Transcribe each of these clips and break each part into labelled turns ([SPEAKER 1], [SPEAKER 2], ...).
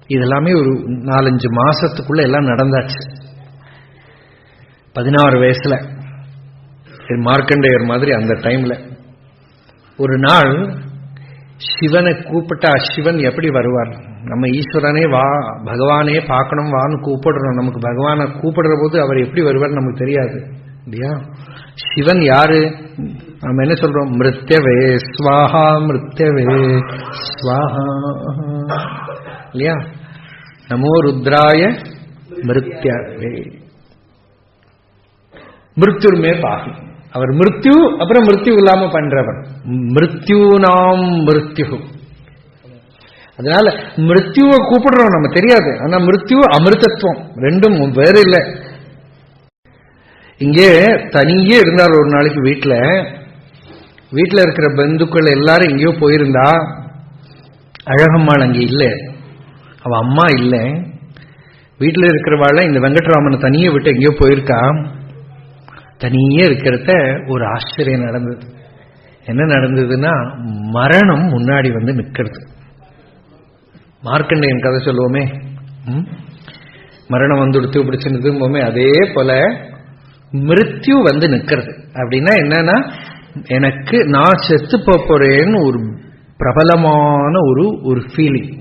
[SPEAKER 1] இதெல்லாமே ஒரு 4-5 மாசத்துக்குள்ள எல்லாம் நடந்தாச்சு. 16 வயசுல மார்க்கண்டேயர் மாதிரி அந்த டைம்ல ஒரு நாள் சிவனை கூப்பிட்டா சிவன் எப்படி வருவார்? நம்ம ஈஸ்வரனே வா, பகவானே பார்க்கணும் வான்னு கூப்பிடுறோம். நமக்கு பகவானை கூப்பிடுற போது அவர் எப்படி வருவார் நமக்கு தெரியாது இல்லையா? சிவன் யாரு? நம்ம என்ன சொல்றோம்? மிருத்யவே ஸ்வாஹா, மிருத்யவே ஸ்வாஹா இல்லையா? நமோ ருத்ராய மிருத்யவே. மிருத்யுமே பாகி. அவர் மிருத்யு, அப்புறம் மிருத்யு இல்லாம பண்றவர். மிருத்யு நாம் மிருத்யு. அதனால மிருத்யுவை கூப்பிடுறோம், நம்ம தெரியாது. ஆனா மிருத்யு அமிர்தத்துவம் ரெண்டும் வேற இல்லை. இங்கே தனியே இருந்தார் ஒரு நாளைக்கு. வீட்டுல இருக்கிற பந்துக்கள் எல்லாரும் எங்கேயோ போயிருந்தா, அழகம்மாள் அங்கே இல்லை, அவ அம்மா இல்லை. வீட்டுல இருக்கிறவாள் இந்த வெங்கட்ராமனை தனியே விட்டு எங்கேயோ போயிருக்கா. தனியே இருக்கிறத ஒரு ஆச்சரியம் நடந்தது. என்ன நடந்ததுன்னா, மரணம் முன்னாடி வந்து நிக்கிறது. மார்க்கண்டேயன் கதை சொல்லுவோமே, மரணம் வந்து எடுத்து பிடிச்சிருந்ததுமே, அதே போல மிருத்யு வந்து நிக்கிறது. அப்படின்னா என்னன்னா, எனக்கு நான் செத்து போறேன்னு ஒரு பிரபலமான ஒரு ஃபீலிங்,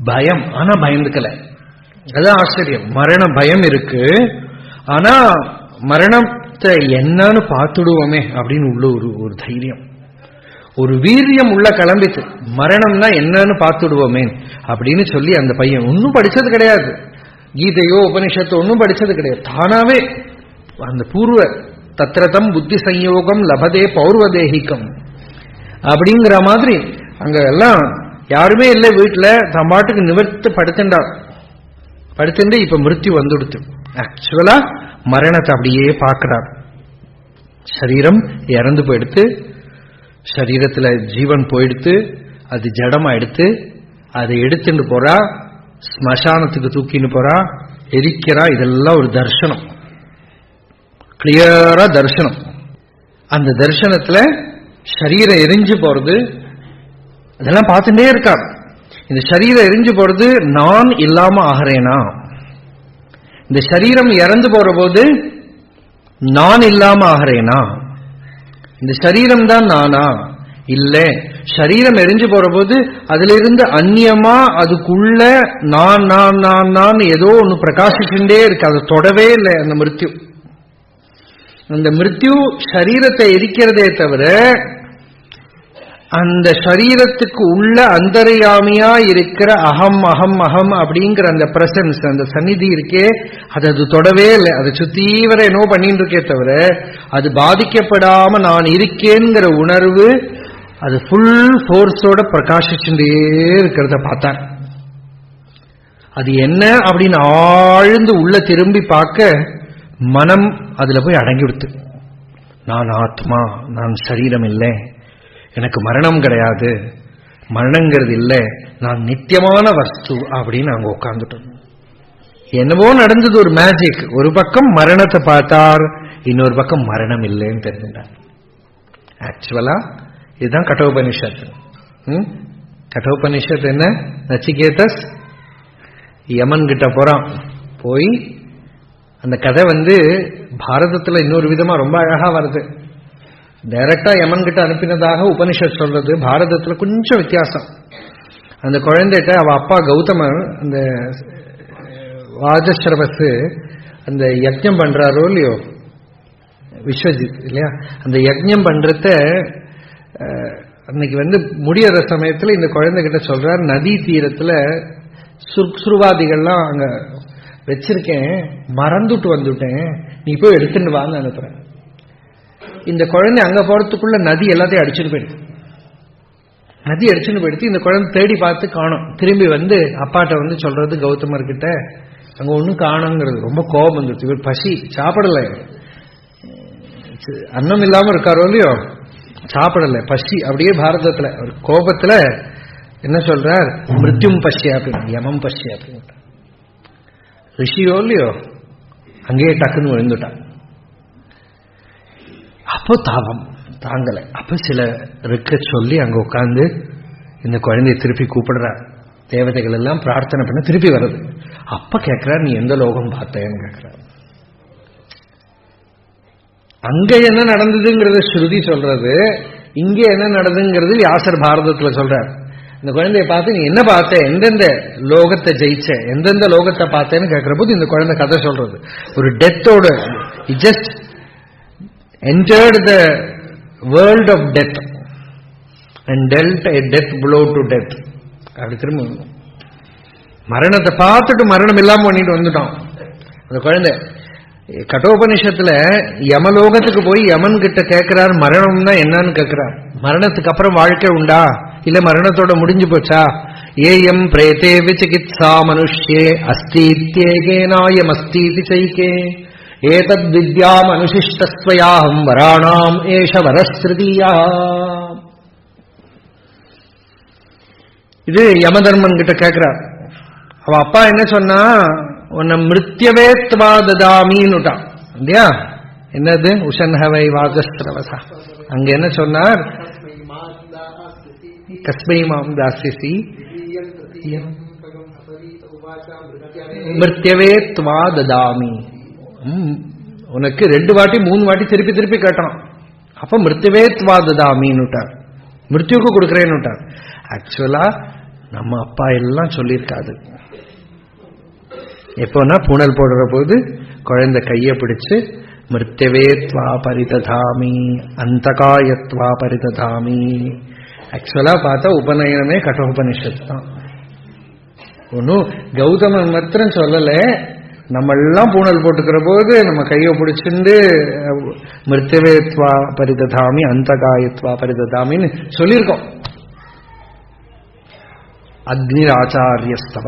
[SPEAKER 1] பயம். ஆனா பயந்துக்கல. அதான் ஆச்சரியம். மரண பயம் இருக்கு, ஆனா மரணத்தை என்னன்னு பார்த்துடுவோமே அப்படின்னு உள்ள ஒரு தைரியம், ஒரு வீரியம் உள்ள கிளம்பித்து. மரணம்னா என்னன்னு பார்த்துடுவோமே அப்படின்னு சொல்லி அந்த பையன் ஒன்னும் படிச்சது கிடையாது, கீதையோ உபனிஷத்தோ ஒன்னும் படிச்சது கிடையாது. தானாவே அந்த பூர்வ தத்ரதம் புத்தி சம்யோகம் லபதே பௌர்வதேகிக்கம் அப்படிங்கிற மாதிரி அங்க எல்லாம் யாருமே இல்லை வீட்டுல, தன் பாட்டுக்கு நிவர்த்து படுத்துட்டு இப்ப மிருத்யு வந்துடுத்து. ஆக்சுவலா மரணத்தை அப்படியே பார்க்கிறார். சரீரம் இறந்து போயிடுத்து, சரீரத்துல ஜீவன் போயிடுத்து, அது ஜடமா எடுத்து அதை எடுத்துட்டு போறா, ஸ்மசானத்துக்கு தூக்கின்னு போறா, எரிக்கிறா. இதெல்லாம் ஒரு தர்சனம், கிளியரா தர்சனம். அந்த தர்சனத்துல சரீரம் எரிஞ்சு போறது, அதெல்லாம் பார்த்துட்டே இருக்கார். இந்த சரீரம் எரிஞ்சு போறது நான் இல்லாம ஆகிறேனா? இந்த சரீரம் இறந்து போற போது நான் இல்லாம ஆகிறேனா? இந்த சரீரம் தான் நானா? இல்ல, சரீரம் எரிஞ்சு போற போது அதுல இருந்து அந்நியமா அதுக்குள்ள நான் நான் நான் நான் ஏதோ ஒண்ணு பிரகாசிச்சுட்டே இருக்கு. அதை தொடவே இல்லை அந்த மிருத்யு. அந்த மிருத்யு சரீரத்தை எரிக்கிறதே தவிர அந்த சரீரத்துக்கு உள்ள அந்தர்யாமியா இருக்கிற அகம் அகம் அகம் அப்படிங்கிற அந்த பிரசன்ஸ், அந்த சந்நிதி இருக்கே, அது தொடவே இல்லை. அதை சுத்தி வர என்ன பண்ணிட்டு இருக்கே தவிர அது பாதிக்கப்படாம நான் இருக்கேங்கிற உணர்வு அது ஃபுல் ஃபோர்ஸோட பிரகாசிச்சுட்டே இருக்கிறத பார்த்தார். அது என்ன அப்படின்னு ஆழ்ந்து உள்ள திரும்பி பார்க்க மனம் அதுல போய் அடங்கி விடுத்து. நான் ஆத்மா, நான் சரீரம் இல்லை, எனக்கு மரணம் கிடையாது, மரணங்கிறது இல்லை, நான் நித்தியமான வஸ்து அப்படின்னு அங்க உட்கார்ந்துட்டோம். என்னவோ நடந்தது, ஒரு மேஜிக். ஒரு பக்கம் மரணத்தை பார்த்தார், இன்னொரு பக்கம் மரணம் இல்லைன்னு தெரிஞ்சுட்டார். ஆக்சுவலா இதுதான் கட்டோபனிஷத். கட்டோபனிஷத் என்ன? நச்சிகேதஸ் யமன் கிட்ட போறான். போய் அந்த கதை பாரதத்துல இன்னொரு விதமா ரொம்ப அழகா வருது. டைரக்டா யமன் கிட்ட அனுப்பினதாக உபனிஷத் சொல்றது. பாரதத்துல கொஞ்சம் வித்தியாசம். அந்த குழந்தைகிட்ட அவ அப்பா கௌதமர் அந்த வாஜஸ்ரவஸ் அந்த யஜ்ஞம் பண்றாரோ இல்லையோ, விஸ்வஜித் இல்லையா, அந்த யஜ்ஞம் பண்றத அன்னைக்கு முடியற சமயத்துல இந்த குழந்தைகிட்ட சொல்றார், நதி தீரத்துல சுருவாதிகள்லாம் அங்க வச்சிருக்கேன், மறந்துட்டு வந்துட்டேன், நீ போய் எடுத்துட்டு வான்னு அனுப்புறேன். இந்த குழந்தை அங்க போறதுக்குள்ள நதி எல்லாத்தையும் அடிச்சுட்டு போயிடுது. நதி அடிச்சுட்டு போயிடுச்சு. இந்த குழந்தை தேடி பார்த்து காணும். திரும்பி அப்பாட்ட சொல்றது கௌதமர் கிட்ட, அங்க ஒன்னும் காணுங்கிறது. ரொம்ப கோபம் வந்துருச்சு. இவர் பசி, சாப்பிடல, அன்னம் இல்லாம இருக்காரோ இல்லையோ, சாப்பிடல, பசி. அப்படியே பாரதத்துல ஒரு கோபத்துல என்ன சொல்றார், மிருத்யும் பசி அப்படின்னு, யமம் பசி அப்படின்னு. ரிஷியோ இல்லையோ அங்கேயே டக்குன்னு விழுந்துட்டான். அப்போ தாபம் தாங்கல. அப்ப சில இருக்க சொல்லி அங்க உட்கார்ந்து இந்த குழந்தைய திருப்பி கூப்பிடுறார். தேவதைகள் எல்லாம் பிரார்த்தனை பண்ண திருப்பி வருது. அப்ப கேட்கிறார், நீ எந்த லோகம் பார்த்தேன்னு கேட்கிறார். அங்க என்ன நடந்ததுங்கிறது ஸ்ருதி சொல்றது, இங்க என்ன நடந்ததுங்கிறது வியாசர் பாரதத்துல சொல்றார். இந்த குழந்தைய பார்த்து நீ என்ன பார்த்த, எந்தெந்த லோகத்தை ஜெயிச்ச, எந்தெந்த லோகத்தை பார்த்தேன்னு கேட்கிற போது இந்த குழந்தை கதை சொல்றது. ஒரு டெத்தோட just entered the world of death and dealt a death blow to death. அப்படி திரும்ப மரணத்தை பார்த்துட்டு மரணம் இல்லாம பண்ணிட்டு வந்துட்டோம் அந்த குழந்தை. கட்டோபனிஷத்துல யமலோகத்துக்கு போய் யமன் கிட்ட கேட்கிறார், மரணம் தான் என்னன்னு கேட்கிறார். மரணத்துக்கு அப்புறம் வாழ்க்கை உண்டா, இல்ல மரணத்தோட முடிஞ்சு போச்சா? ஏயம் பிரேதே விசிகித்சா மனுஷ்யே அஸ்தீத்யேகேனாயம் அஸ்தீதி சைகே ஏதத் வித்யாம் அனுசிஷ்டஸ்வயாஹம் வராணாம் ஏஷ வரஸ்ருதியா. இது யமதர்மன் கிட்ட கேட்கிறார். அவ அப்பா என்ன சொன்னா, உன்னை மிருத்யவே த்வா ததாமின்னுட்டான் இல்லையா? என்னது உஷன்ஹவை வாகஸ்திரவசா. அங்க என்ன சொன்னார், கஸ்மை மாம் தாசிசி மிருத்யவே த்வா ததாமி. உனக்கு 2 வாட்டி 3 வாட்டி திருப்பி திருப்பி கேட்டான். அப்ப மிருத்யவே த்வா ததாமின்னுட்டார், மிருத்யுக்கு கொடுக்கிறேன்னுட்டார். ஆக்சுவலா நம்ம அப்பா எல்லாம் சொல்லியிருக்காது. எப்போனா பூனல் போடுற போது குழந்தை கைய பிடிச்சு மிருத்யவேத்வா பரிததாமி அந்தகாயத்வா பரிததாமி. ஆக்சுவலா பார்த்தா உபநயனமே கட்டோபனிஷத்து தான். ஒன்னும் கௌதமன் மாத்திரம் சொல்லல, நம்ம எல்லாம் பூனல் போட்டுக்கிற போது நம்ம கையை பிடிச்சிருந்து மிருத்யவேத்வா பரிததாமி அந்தகாயத்வா பரிததாமின்னு சொல்லியிருக்கோம். அக்னி ஆச்சாரியஸ்தவ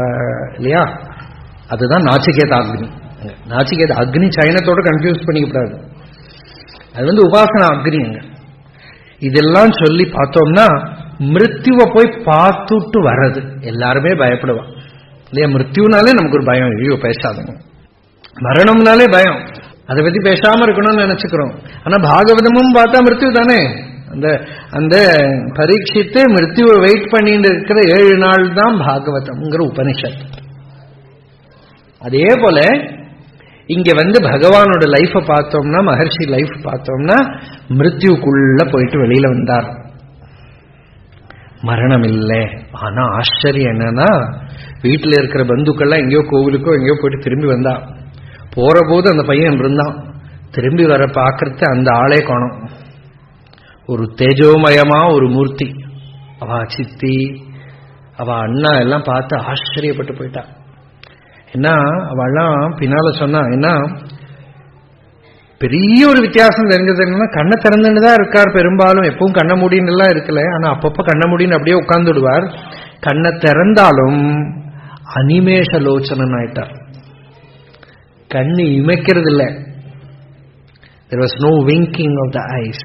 [SPEAKER 1] இல்லையா, அதுதான் நாச்சிகேத அக்னி. நாச்சிகேத அக்னி சைனத்தோட கன்ஃபியூஸ் பண்ணிக்கப்படாது, அது உபாசனா அக்னி. அங்க இதெல்லாம் சொல்லி பார்த்தோம்னா மிருத்யுவை போய் பார்த்துட்டு வர்றது எல்லாருமே பயப்படுவான் இல்லையா? மிருத்யுனாலே நமக்கு ஒரு பயம், ஐயோ பேசாதுங்க. மரணம்னாலே பயம், அதை பத்தி பேசாம இருக்கணும்னு நினைச்சுக்கிறோம். ஆனா பாகவதமும் பார்த்தா மிருத்யு தானே. அந்த அந்த பரீட்சித்து மிருத்யுவை வெயிட் பண்ணிட்டு இருக்கிற 7 நாள் தான் பாகவதம்ங்கிற உபனிஷத். அதே போல இங்க பகவானோட லைஃப பார்த்தோம்னா, மகர்ஷி லைஃப் பார்த்தோம்னா மிருத்யுக்குள்ள போயிட்டு வெளியில வந்தார். மரணம் இல்லை. ஆனா ஆச்சரியம் என்னன்னா, வீட்டில் இருக்கிற பந்துக்கள்லாம் எங்கேயோ கோவிலுக்கோ எங்கேயோ போயிட்டு திரும்பி வந்தா. போற போது அந்த பையன் இருந்தான், திரும்பி வர பார்க்கறது அந்த ஆளே காணோம். ஒரு தேஜோமயமா ஒரு மூர்த்தி. அவ சித்தி அவ அண்ணா எல்லாம் பார்த்து ஆச்சரியப்பட்டு போயிட்டா. என்ன அவெல்லாம் பின்னால சொன்னா, என்ன பெரிய ஒரு வித்தியாசம் தெரிஞ்சது என்னன்னா, கண்ணை திறந்துன்னு தான் இருக்கார் பெரும்பாலும். எப்பவும் கண்ண மூடின்னு எல்லாம் இருக்கல, ஆனா அப்பப்ப கண்ண மூடின்னு அப்படியே உட்கார்ந்துடுவார். கண்ணை திறந்தாலும் அனிமேஷ லோச்சனன் ஆயிட்டார். கண்ணு இமைக்கிறது இல்லை. there was no winking of the eyes.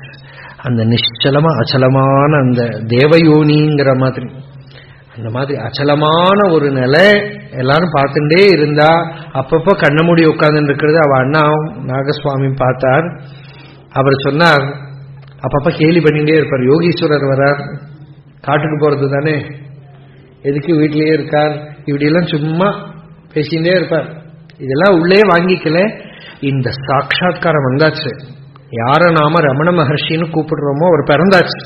[SPEAKER 1] அந்த நிச்சலமா அச்சலமான அந்த தேவயோனிங்கிற மாதிரி, அந்த மாதிரி அச்சலமான ஒரு நிலை எல்லாரும் பார்த்துட்டே இருந்தா. அப்பப்ப கண்ண மூடி உட்கார்ந்து இருக்கிறது அவ அண்ணா நாகசுவாமி பார்த்தார். அவர் சொன்னார், அப்பப்ப கேலி பண்ணிட்டே இருப்பார், யோகீஸ்வரர் வரார், காட்டுக்கு போறது தானே, எதுக்கு வீட்டிலேயே இருக்கார், இப்படியெல்லாம் சும்மா பேசிகிட்டே இருப்பார். இதெல்லாம் உள்ளே வாங்கிக்கல. இந்த சாட்சா்காரம் வந்தாச்சு. யார நாம ரமண மகர்ஷின்னு கூப்பிடுறோமோ அவர் பிறந்தாச்சு.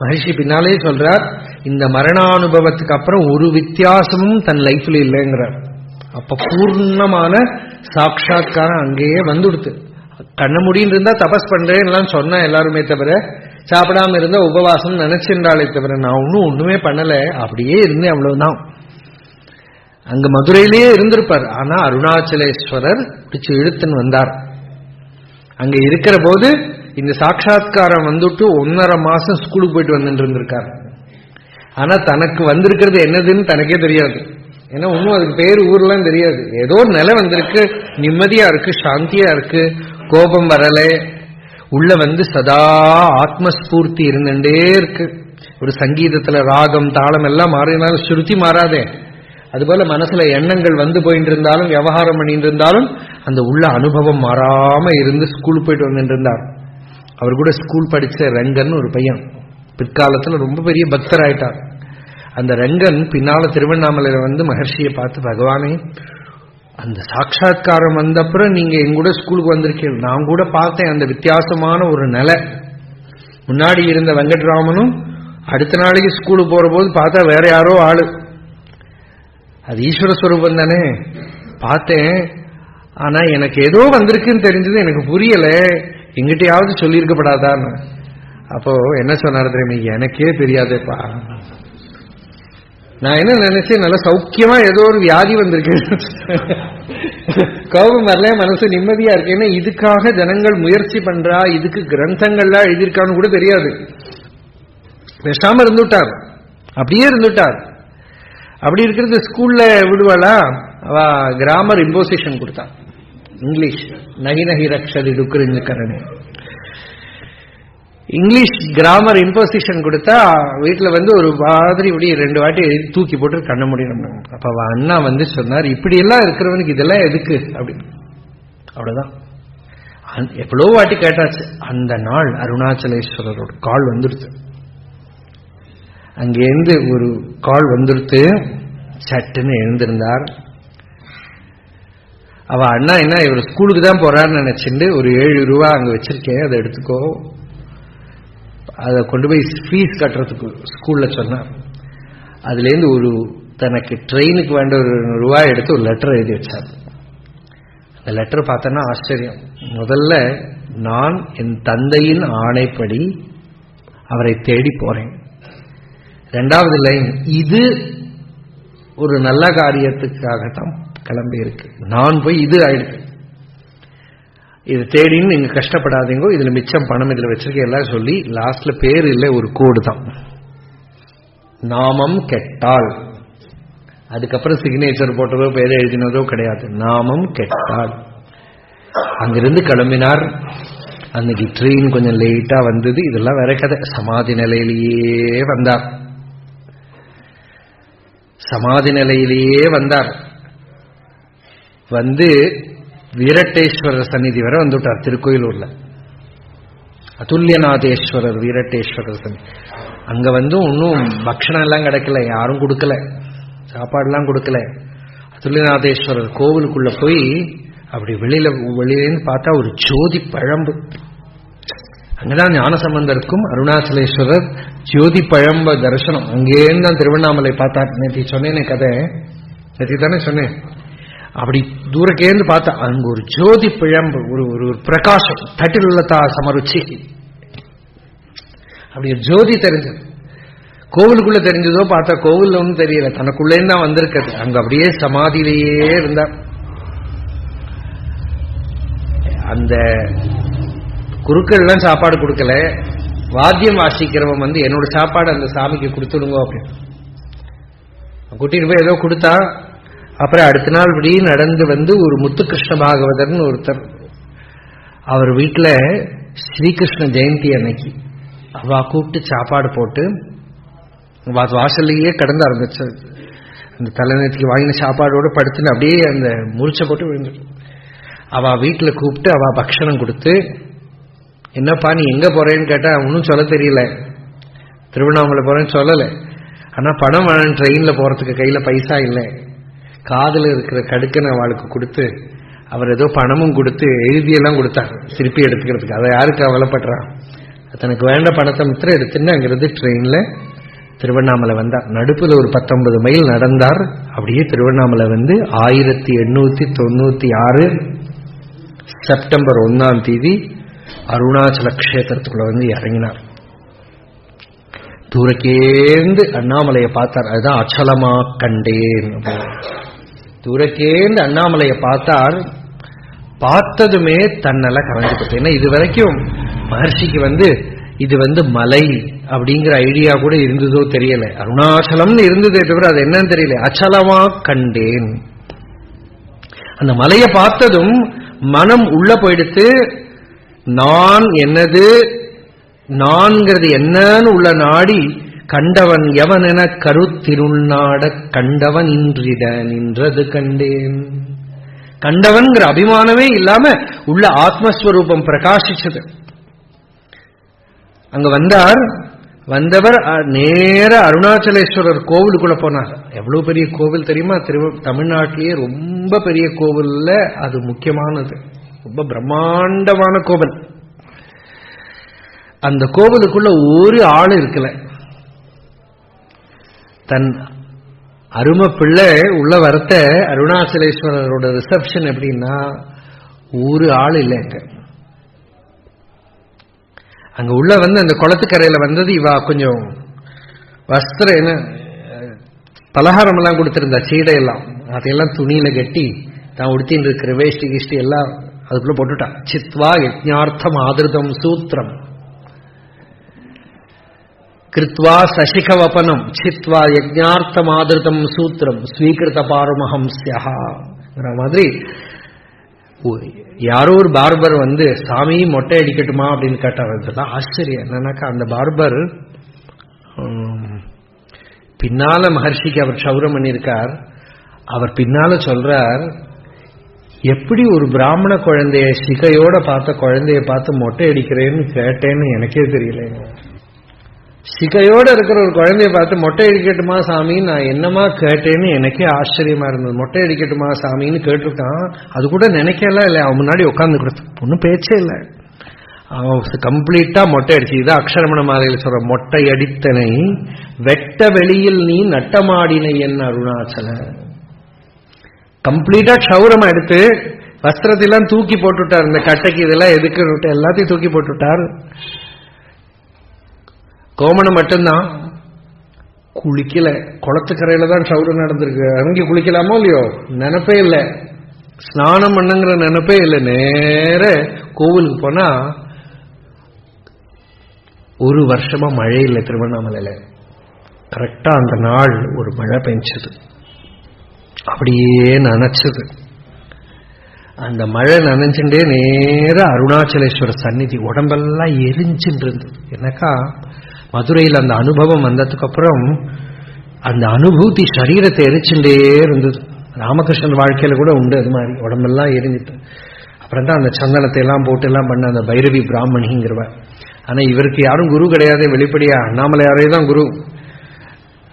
[SPEAKER 1] மகர்ஷி பின்னாலே சொல்றார், இந்த மரணானுபவத்துக்கு அப்புறம் ஒரு வித்தியாசமும் தன் லைஃப்ல இல்லைங்கிறார். அப்ப பூர்ணமான சாட்சா்காரம் அங்கேயே வந்துடுது. கண்ண முடின்னு இருந்தா தபஸ் பண்றேன் சொன்னா எல்லாருமே தவிர, சாப்பிடாம இருந்தா உபவாசம் நினைச்சிருந்தாலே தவிர, நான் ஒண்ணுமே பண்ணல, அப்படியே இருந்தேன், அவ்வளவுதான். அங்க மதுரையிலேயே இருந்திருப்பார். ஆனா அருணாச்சலேஸ்வரர் பிடிச்சு இழுத்துன்னு வந்தார். அங்க இருக்கிற போது இந்த சாட்சா்காரம் வந்துட்டு 1.5 மாசம் ஸ்கூலுக்கு போயிட்டு வந்துட்டு இருந்திருக்கார். ஆனா தனக்கு வந்திருக்கிறது என்னதுன்னு தனக்கே தெரியாது. ஏன்னா ஒன்னும் அதுக்கு பேர் ஊர்லாம் தெரியாது. ஏதோ ஒரு நிலை வந்திருக்கு, நிம்மதியா இருக்கு, சாந்தியா இருக்கு, கோபம் வரல, உள்ள சதா ஆத்மஸ்பூர்த்தி இருந்துட்டே இருக்கு. ஒரு சங்கீதத்துல ராகம் தாளம் எல்லாம் மாறினாலும் ஸ்ருதி மாறாதே, அதுபோல மனசுல எண்ணங்கள் போயிட்டு இருந்தாலும் விவகாரம் பண்ணிட்டு இருந்தாலும் அந்த உள்ள அனுபவம் மாறாம இருந்து ஸ்கூல் போயிட்டு வந்துட்டு இருந்தார். அவர் கூட ஸ்கூல் படிச்ச ரங்கன் ஒரு பையன் பிற்காலத்துல ரொம்ப பெரிய பக்தர் ஆயிட்டார். அந்த ரங்கன் பின்னால திருவண்ணாமலையில வந்து மகர்ஷியை பார்த்து, பகவானே அந்த சாட்சா்காரம் வந்தப்புறம் நீங்க எங்கூட ஸ்கூலுக்கு வந்திருக்கீங்க, நான் கூட பார்த்தேன் அந்த வித்தியாசமான ஒரு நிலை. முன்னாடி இருந்த வெங்கட்ராமனும் அடுத்த நாளைக்கு ஸ்கூலுக்கு போற போது பார்த்தா வேற யாரோ ஆளு. அது ஈஸ்வர ஸ்வரூபம் தானே. பார்த்தேன், ஆனா எனக்கு ஏதோ வந்திருக்குன்னு தெரிஞ்சது, எனக்கு புரியல, எங்கிட்டையாவது சொல்லியிருக்கப்படாதான்னு. அப்போ என்ன சொன்னாரு தெரியுமா, எனக்கே தெரியாதேப்பா. நான் என்ன நினைச்சேன், நல்ல சௌக்கியமா ஏதோ ஒரு வியாதி வந்திருக்கு, கோபம் வரல, மனசு நிம்மதியா இருக்கு. ஏன்னா இதுக்காக ஜனங்கள் முயற்சி பண்றா, இதுக்கு கிரந்தங்கள்லாம் எழுதியிருக்கான்னு கூட தெரியாது. பேசாம இருந்துட்டார், அப்படியே இருந்துட்டார். அப்படி இருக்கிறது ஸ்கூல்ல விடுவாளா, அவ கிராமர் இம்போசிஷன் கொடுத்தா. இங்கிலீஷ் நகி நகி ரக்ஷதி டுக்குறிஞ்சுக்கரணே, இங்கிலீஷ் கிராமர் இம்போசிஷன் கொடுத்தா வீட்டுல வந்து ஒரு மாதிரி இப்படி 2 வாட்டி தூக்கி போட்டு கண்ண முடியும். அப்ப அவ அண்ணா வந்து சொன்னார், இப்படி எல்லாம் இருக்கிறவனுக்கு இதெல்லாம் எதுக்கு அப்படின்னு. அவ்வளவுதான், எவ்வளோ வாட்டி கேட்டாச்சு. அந்த நாள் அருணாச்சலேஸ்வரரோட கால் வந்துடுச்சு. அங்கேருந்து ஒரு கால் வந்துடுத்து, சட்டுன்னு எழுந்திருந்தார். அவ அண்ணா என்ன இவர் ஸ்கூலுக்கு தான் போறான்னு நினைச்சுட்டு ஒரு 7 ரூபா அங்க வச்சிருக்கேன், அதை எடுத்துக்கோ, அதை கொண்டு போய் ஃபீஸ் கட்டுறதுக்கு ஸ்கூல்ல சொன்னார். அதுலேருந்து ஒரு தனக்கு ட்ரெயினுக்கு வேண்ட ஒரு ரூபாய் எடுத்து ஒரு லெட்டர் எழுதி வச்சார். அந்த லெட்டர் பார்த்தோன்னா ஆச்சரியம். முதல்ல, நான் என் தந்தையின் ஆணைப்படி அவரை தேடி போறேன். 2வது லைன், இது ஒரு நல்ல காரியத்துக்காகத்தான் கிளம்பி இருக்கு, நான் போய் இது ஆயிடுது, இது தேடின்னு நீங்க கஷ்டப்படாதீங்க, இதுல மிச்சம் பணம் இதுல வச்சிருக்க எல்லாம் சொல்லி லாஸ்ட்ல பேர் இல்லை, ஒரு கோடு தான், நாமம் கெட்டால். அதுக்கப்புறம் சிக்னேச்சர் போட்டதோ பேர் எழுதினதோ கிடையாது, நாமம் கெட்டால். அங்கிருந்து கிளம்பினார். அன்னைக்கு ட்ரெயின் கொஞ்சம் லேட்டா வந்தது. இதெல்லாம் வேற கதை. சமாதி நிலையிலேயே வந்தார், சமாதி நிலையிலேயே வந்தார். வந்து வீரட்டேஸ்வரர் சந்நிதி வரை வந்துட்டார். திருக்கோயிலூர்ல அதுல்யநாதேஸ்வரர் வீரட்டேஸ்வரர் சந்நிதி. அங்க வந்து ஒன்னும் பக்ஷணம் எல்லாம் கிடைக்கல, யாரும் கொடுக்கல, சாப்பாடுலாம் கொடுக்கல. அதுல்யநாதேஸ்வரர் கோவிலுக்குள்ள போய் அப்படி வெளியிலேருந்து பார்த்தா ஒரு ஜோதி பழம்பு. அங்கதான் ஞானசம்பந்தருக்கும் அருணாச்சலேஸ்வரர் ஜோதி பழம்ப தரிசனம். அங்கேருந்து தான் திருவண்ணாமலை பார்த்தார். நேற்று சொன்னேனே கதை, நேற்று தானே சொன்னேன். அப்படி தூரக்கேந்து பார்த்தா அங்க ஒரு ஜோதி பிழம்பு, ஒரு பிரகாசம், தட்டிலுள்ளதா சமருச்சி, அப்படி ஒரு ஜோதி தெரிஞ்சது. கோவிலுக்குள்ள தெரிஞ்சதோ பார்த்தா கோவில்ல ஒன்றும் தெரியல, தனக்குள்ளேன்னு தான் வந்திருக்கிறது. அங்க அப்படியே சமாதியிலேயே இருந்தார். அந்த குருக்கள்லாம் சாப்பாடு கொடுக்கல, வாத்தியம் வாசிக்கிறவன் வந்து என்னோட சாப்பாடு அந்த சாமிக்கு கொடுத்துடுங்க அப்படின்னு கூட்டிட்டு போய் ஏதோ கொடுத்தா. அப்புறம் அடுத்த நாள் இப்படி நடந்து வந்து ஒரு முத்துகிருஷ்ண பாகவதர்னு ஒருத்தர், அவர் வீட்டில் ஸ்ரீகிருஷ்ண ஜெயந்தி அன்னைக்கு அவ கூப்பிட்டு சாப்பாடு போட்டு வாசல்லையே கடந்து ஆரம்பிச்சது. அந்த தலைநேற்றுக்கு வாங்கின சாப்பாடோடு படுத்துன்னு அப்படியே அந்த முறிச்ச போட்டு விழுந்துட்டு அவ வீட்டில் கூப்பிட்டு அவ பக்ஷணம் கொடுத்து, என்னப்பா நீ எங்க போறேன்னு கேட்டா ஒன்னும் சொல்ல தெரியல, திருவண்ணாமலை போறேன்னு சொல்லலை, ஆனா பணம் வேணும் ட்ரெயின்ல போறதுக்கு, கையில பைசா இல்லை, காதல இருக்கிற கடுக்கனை அவளுக்கு கொடுத்து அவர் ஏதோ பணமும் கொடுத்து எழுதியெல்லாம் கொடுத்தார் திருப்பி எடுத்துக்கிறதுக்கு. அதை யாருக்கு அவலைப்படுறான், தனக்கு வேண்ட பணத்தை மித்திரம் எடுத்துன்னு அங்கிருந்து ட்ரெயின்ல திருவண்ணாமலை வந்தார். நடுப்புல ஒரு 19 மைல் நடந்தார். அப்படியே திருவண்ணாமலை வந்து 1896 செப்டம்பர் 1ஆம் தேதி அருணாச்சல கஷேத்திரத்துக்குள்ள வந்து இறங்கினார். தூரக்கேந்து அண்ணாமலையை பார்த்தார். அதுதான் அச்சலமா கண்டேன். தூரக்கேந்து அண்ணாமலையை பார்த்தார். பார்த்ததுமே தன்னல கரைஞ்சு. ஏன்னா இது வரைக்கும் மகர்ஷிக்கு வந்து இது வந்து மலை அப்படிங்கிற ஐடியா கூட இருந்ததோ தெரியல. அருணாச்சலம்னு இருந்ததே தவிர அது என்னன்னு தெரியல. அச்சலமா கண்டேன். அந்த மலையை பார்த்ததும் மனம் உள்ள போயிடுத்து. நான் என்னது, நான்கிறது என்னன்னு உள்ள நாடி கண்டவன் எவன் என கருத்திருநாட கண்டவன் இன்றிட நின்றது கண்டேன். கண்டவன்கிற அபிமானமே இல்லாம உள்ள ஆத்மஸ்வரூபம் பிரகாசிச்சது. அங்க வந்தார். வந்தவர் நேர அருணாச்சலேஸ்வரர் கோவிலுக்குள்ள போனார். எவ்வளவு பெரிய கோவில் தெரியுமா? தமிழ்நாட்டிலேயே ரொம்ப பெரிய கோவில்ல அது முக்கியமானது, ரொம்ப பிரம்மாண்டமான கோவில். அந்த கோவிலுக்குள்ள ஒரு ஆள் இருக்கல. தன் அருமை பிள்ளை உள்ள வரத்த அருணாச்சலேஸ்வரரோட ரிசப்ஷன் எப்படின்னா ஒரு ஆள் இல்லைங்க. அங்க உள்ள வந்து அந்த குளத்துக்கரையில வந்தது இவா கொஞ்சம் வஸ்திரம் என்ன பலகாரம் எல்லாம் கொடுத்திருந்தா, சீடையெல்லாம் அதையெல்லாம் துணியில கட்டி தான் உடுத்தின்னு இருக்கிற வேஷ்டி கிஷ்டி எல்லாம் அதுக்குள்ள போட்டுட்டான். சித்வா யஜ்ஞார்த்தம் ஆதிருதம் சூத்திரம் கிருத்வா சசிகவபனம் சித்வா யஜ்ஞார்த்தம் ஆதிருதம் சூத்திரம் ஸ்வீகிருத பாரமஹம்ஸ்யஹாங்கிற மாதிரி யாரோ ஒரு பார்பர் வந்து சாமி மொட்டை அடிக்கட்டுமா அப்படின்னு கேட்டார். ஆச்சரியம் என்னன்னாக்கா அந்த பார்பர் பின்னால மகர்ஷிக்கு அவர் க்ஷௌரம் பண்ணியிருக்கார். அவர் பின்னால சொல்றார், எப்படி ஒரு பிராமண குழந்தைய சிகையோட பார்த்த குழந்தைய பார்த்து மொட்டை அடிக்கிறேன்னு கேட்டேன்னு எனக்கே தெரியல. சிகையோட இருக்கிற ஒரு குழந்தைய பார்த்து மொட்டை அடிக்கட்டுமா சாமி நான் என்னமா கேட்டேன்னு எனக்கே ஆச்சரியமா இருந்தது. மொட்டை அடிக்கட்டுமா சாமின்னு கேட்டிருக்கான். அது கூட நினைக்கலாம் இல்லை, அவன் முன்னாடி உட்கார்ந்து கொடுத்து ஒன்னும் பேச்சே இல்லை. அவன் கம்ப்ளீட்டா மொட்டை அடிச்சு. இதான் அக்ஷரமண மாலையில் சொல்ற, மொட்டை அடித்தனை வெட்ட வெளியில் நீ நட்டமாடினை என் அருணாச்சல. கம்ப்ளீட்டா க்ஷௌரமா எடுத்து வஸ்திரத்தெல்லாம் தூக்கி போட்டுட்டார். இந்த கட்டைக்கு இதெல்லாம் எதுக்கு எல்லாத்தையும் தூக்கி போட்டுட்டார். கோமணம் மட்டும்தான், குளிக்கல. குளத்துக்கரையில தான் ஷவுர் நடந்திருக்கு. அங்கே குளிக்கலாமோ இல்லையோ நினைப்பே இல்லை, ஸ்நானம் பண்ணுங்கிற நினைப்பே இல்லை. நேர கோவிலுக்கு போனா ஒரு வருஷமா மழை இல்லை திருவண்ணாமலையில. கரெக்டா அந்த நாள் ஒரு மழை பெஞ்சது, அப்படியே நனைச்சது. அந்த மழை நனைஞ்சுட்டே நேர அருணாச்சலேஸ்வர சந்நிதி உடம்பெல்லாம் எரிஞ்சுட்டு இருந்தது. எனக்கா மதுரையில் அந்த அனுபவம் வந்ததுக்கு அப்புறம் அந்த அனுபூதி சரீரத்தை எரிச்சுட்டே இருந்தது. ராமகிருஷ்ணன் வாழ்க்கையில கூட உண்டு அது மாதிரி, உடம்பெல்லாம் எரிஞ்சிட்டு. அப்புறம் தான் அந்த சந்தனத்தை எல்லாம் போட்டு எல்லாம் பண்ண அந்த பைரவி பிராமணிங்கிறவ. ஆனா இவருக்கு யாரும் குரு கிடையாது, வெளிப்படையா அண்ணாமலையாரே தான் குரு.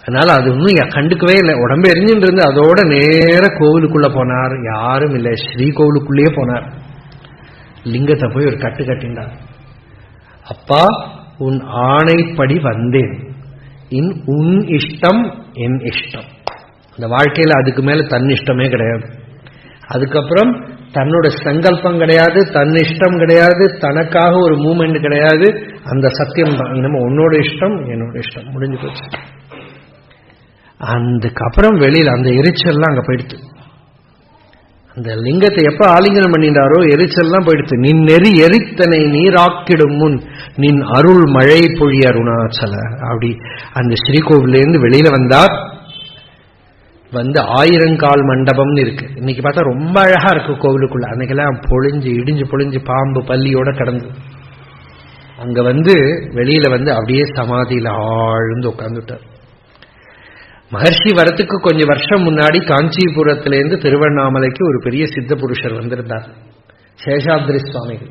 [SPEAKER 1] அதனால அது ஒன்றும் கண்டுக்கவே இல்லை, உடம்பு எரிஞ்சுட்டு இருந்து. அதோட நேர கோவிலுக்குள்ள போனார். யாரும் இல்லை, ஸ்ரீ கோவிலுக்குள்ளேயே போனார். லிங்கத்தை போய் ஒரு கட்டு கட்டினார். அப்பா உன் ஆணைப்படி வந்தேன், உன் இஷ்டம் என் இஷ்டம். அந்த வாழ்க்கையில அதுக்கு மேல தன் இஷ்டமே கிடையாது. அதுக்கப்புறம் தன்னோட சங்கல்பம் கிடையாது, தன் இஷ்டம் கிடையாது, தனக்காக ஒரு மூமெண்ட் கிடையாது. அந்த சத்தியம் தான், நம்ம உன்னோட இஷ்டம் என்னோட இஷ்டம், முடிஞ்சு போச்சு. அதுக்கப்புறம் வெளியில அந்த எரிச்சல்லாம் அங்க போயிடுச்சு. அந்த லிங்கத்தை எப்ப ஆலிங்கனம் பண்ணிட்டாரோ எரிச்சல்லாம் போயிடுச்சு. நின் நெறி எரித்தனை நீராக்கிடும் முன் நின் அருள் மழை பொழி அருணாச்சல. அப்படி அந்த ஸ்ரீகோவிலேருந்து வெளியில வந்தார். வந்து 1000 மண்டபம்னு இருக்கு. இன்னைக்கு பார்த்தா ரொம்ப அழகா இருக்கு கோவிலுக்குள்ள. அன்னைக்கெல்லாம் பொழிஞ்சு இடிஞ்சு பொழிஞ்சு பாம்பு பல்லியோட கடந்து அங்க வந்து வெளியில வந்து அப்படியே சமாதியில ஆழ்ந்து உட்கார்ந்துட்டார். மகர்ஷி வரத்துக்கு கொஞ்சம் வருஷம் முன்னாடி காஞ்சிபுரத்திலேருந்து திருவண்ணாமலைக்கு ஒரு பெரிய சித்த புருஷர் வந்திருந்தார், சேஷாத்ரி சுவாமிகள்.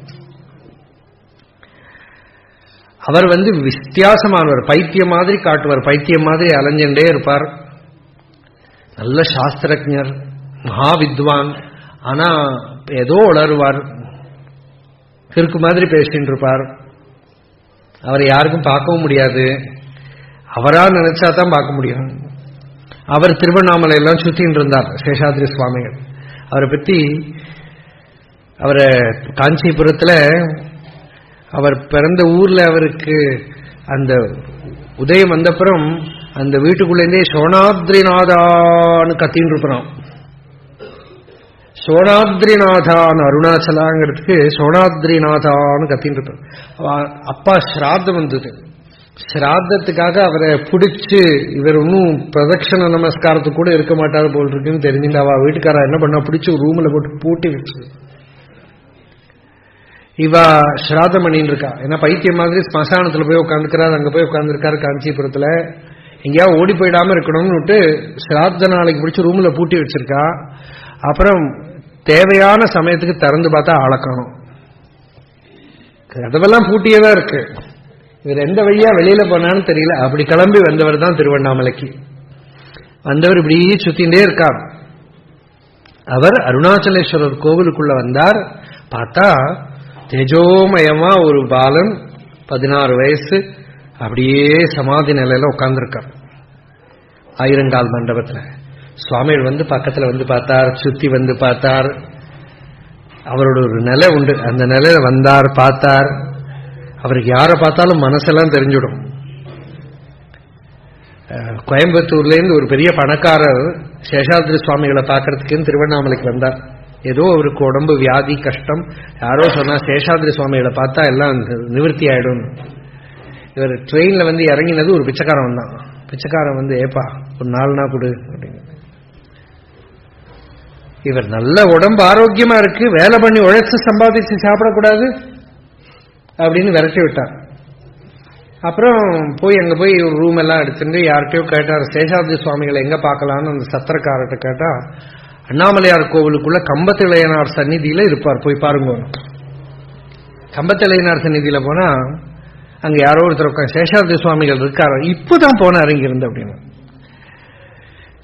[SPEAKER 1] அவர் வந்து வித்தியாசமானவர், பைத்தியம் மாதிரி காட்டுவார், பைத்தியம் மாதிரி அலைஞ்சண்டே இருப்பார். நல்ல சாஸ்திரஜர், மகா வித்வான். ஆனா ஏதோ உளருவார், கிறுக்கு மாதிரி பேசிட்டு இருப்பார். அவரை யாருக்கும் பார்க்கவும் முடியாது, அவரா நினைச்சா தான் பார்க்க முடியும். அவர் திருவண்ணாமலை எல்லாம் சுத்தின்னு இருந்தார் சேஷாத்ரி சுவாமிகள். அவரை பத்தி அவரை காஞ்சிபுரத்துல அவர் பிறந்த ஊர்ல அவருக்கு அந்த உதயம் வந்தப்புறம் அந்த வீட்டுக்குள்ளேருந்தே சோனாத்ரிநாதான்னு கத்தின்னு இருப்பான். சோனாத்ரிநாதான் அருணாச்சலாங்கிறதுக்கு சோனாத்ரிநாதான்னு கத்தின்னு இருப்பார். அப்பா ஸ்ராத்தம் வந்தது. ஸ்ராத்தத்துக்காக அவரை பிடிச்சு, இவர் ஒன்னும் பிரதட்சண நமஸ்காரத்துக்கு கூட இருக்க மாட்டாரு போல் இருக்குன்னு தெரிஞ்சுட்டு அவ வீட்டுக்காரா என்ன பண்ணா, பிடிச்சு ஒரு ரூம்ல போட்டு பூட்டி வச்சு இவ ஸ்ராத்தம் பண்ணிட்டு இருக்கா. ஏன்னா பைத்தியம் மாதிரி ஸ்மசானத்துல போய் உட்காந்துக்கிறாரு, அங்க போய் உட்காந்துருக்காரு காஞ்சிபுரத்துல. எங்கேயாவது ஓடி போயிடாம இருக்கணும்னு விட்டு ஸ்ராத்த நாளைக்கு பிடிச்சி ரூம்ல பூட்டி வச்சிருக்கா. அப்புறம் தேவையான சமயத்துக்கு திறந்து பார்த்தா அளக்கணும். கதவெல்லாம் பூட்டியேதான் இருக்கு. இவர் எந்த வழியா வெளியில போனான்னு தெரியல. அப்படி கிளம்பி வந்தவர் தான் திருவண்ணாமலைக்கு வந்தவர். இப்படியே சுத்தின்றே இருக்கார். அவர் அருணாச்சலேஸ்வரர் கோவிலுக்குள்ள வந்தார். பார்த்தா தேஜோமயமா ஒரு பாலன் 16 வயசு அப்படியே சமாதி நிலையில உட்கார்ந்துருக்கார் ஆயிரங்கால் மண்டபத்துல. சுவாமிகள் வந்து பக்கத்துல வந்து பார்த்தார், சுத்தி வந்து பார்த்தார். அவரோட ஒரு நிலை உண்டு, அந்த நிலையில வந்தார், பார்த்தார். அவருக்கு யாரை பார்த்தாலும் மனசெல்லாம் தெரிஞ்சிடும். கோயம்புத்தூர்ல இருந்து ஒரு பெரிய பணக்காரர் சேஷாத்ரி சுவாமிகளை பார்க்கறதுக்குன்னு திருவண்ணாமலைக்கு வந்தார். ஏதோ அவருக்கு உடம்பு வியாதி கஷ்டம். யாரோ சொன்னா சேஷாத்ரி சுவாமிகளை பார்த்தா எல்லாம் நிவர்த்தி ஆயிடும். இவர் ட்ரெயின்ல வந்து இறங்கினது ஒரு பிச்சைக்காரன் வந்தான். பிச்சைக்காரன் வந்து ஏப்பா ஒரு 4 நாள் கொடு அப்படின்னு. இவர் நல்ல உடம்பு ஆரோக்கியமா இருக்கு, வேலை பண்ணி உழைச்சு சம்பாதிச்சு சாப்பிடக்கூடாது அப்படின்னு விரட்டி விட்டார். அப்புறம் போய் அங்க போய் ஒரு ரூம் எல்லாம் எடுத்துட்டு யார்கிட்டயோ கேட்டார், சேஷாத்ரி சுவாமிகளை எங்க பார்க்கலான்னு அந்த சத்திரக்காரர்கிட்ட கேட்டா, அண்ணாமலையார் கோவிலுக்குள்ள கம்பத்திளையனார் சந்நிதியில இருப்பார், போய் பாருங்க. கம்பத்திளையனார் சந்நிதியில போனா அங்க யாரோ ஒருத்தர் உட்காந்து சேஷாத்ரி சுவாமிகள் இருக்காரு, இப்பதான் போனார் இங்கிருந்து அப்படின்னு.